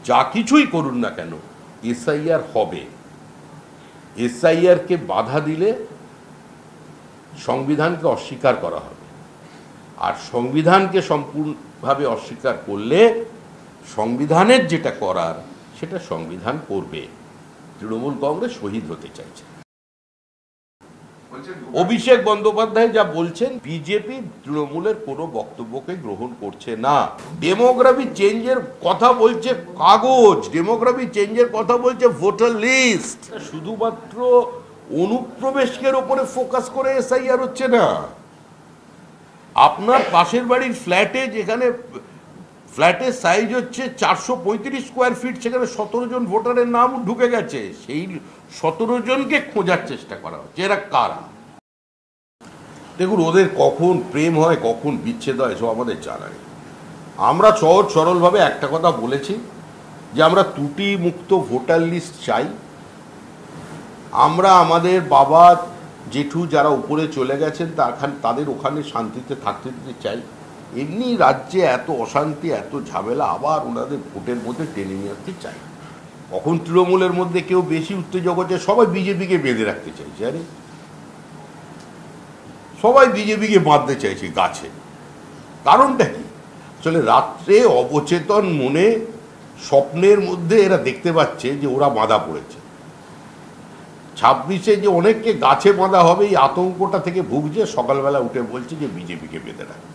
যা কিছুই করুন না কেন এসআইআর হবে। এসআইআরকে বাধা দিলে সংবিধানকে অস্বীকার করা হবে, আর সংবিধানকে সম্পূর্ণভাবে অস্বীকার করলে সংবিধানের যেটা করার সেটা সংবিধান করবে। তৃণমূল কংগ্রেস শহীদ হতে চাইছে। অভিষেক বন্দ্যোপাধ্যায় যা বলছেন, বিজেপি তৃণমূলের কোনো বক্তব্যকে গ্রহণ করছে না। ডেমোগ্রাফি চেঞ্জের কথা বলছে কাগজ, ডেমোগ্রাফি চেঞ্জের কথা বলছে ভোটার লিস্ট। শুধুমাত্র অনুপ্রবেশের উপরে ফোকাস করে এসআইআর হচ্ছে না। আপনার পাশের বাড়ির ফ্ল্যাটে, যেখানে ফ্ল্যাটের সাইজ হচ্ছে 435 স্কোয়ার ফিট, সেখানে 17 জন ভোটারের নাম ঢুকে গেছে। সেই 17 জনকে খোঁজার চেষ্টা করা হচ্ছে। এরা কারা? দেখুন, ওদের কখন প্রেম হয় কখন বিচ্ছেদ হয় সব আমাদের জানা নেই। আমরা সহজ সরলভাবে একটা কথা বলেছি যে আমরা ত্রুটি মুক্ত ভোটার লিস্ট চাই। আমরা আমাদের বাবা জেঠু যারা উপরে চলে গেছেন তাদের ওখানে শান্তিতে থাকতে দিতে চাই। এমনি রাজ্যে এত অশান্তি, এত ঝামেলা আবার ওনাদের ভোটের মধ্যে টেনে নিয়ে আসতে চাই। কখন তৃণমূলের মধ্যে কেউ বেশি উত্তেজক হচ্ছে, সবাই বিজেপিকে বেঁধে রাখতে চাইছে। আরে সবাই বিজেপিকে বাঁধতে চাইছে গাছে। কারণটা কি? আসলে রাত্রে অবচেতন মনে, স্বপ্নের মধ্যে এরা দেখতে পাচ্ছে যে ওরা বাঁধা পড়েছে। 26-এ যে অনেককে গাছে বাঁধা হবে এই আতঙ্কটা থেকে ভুগছে, সকালবেলা উঠে বলছে যে বিজেপিকে বেঁধে রাখে।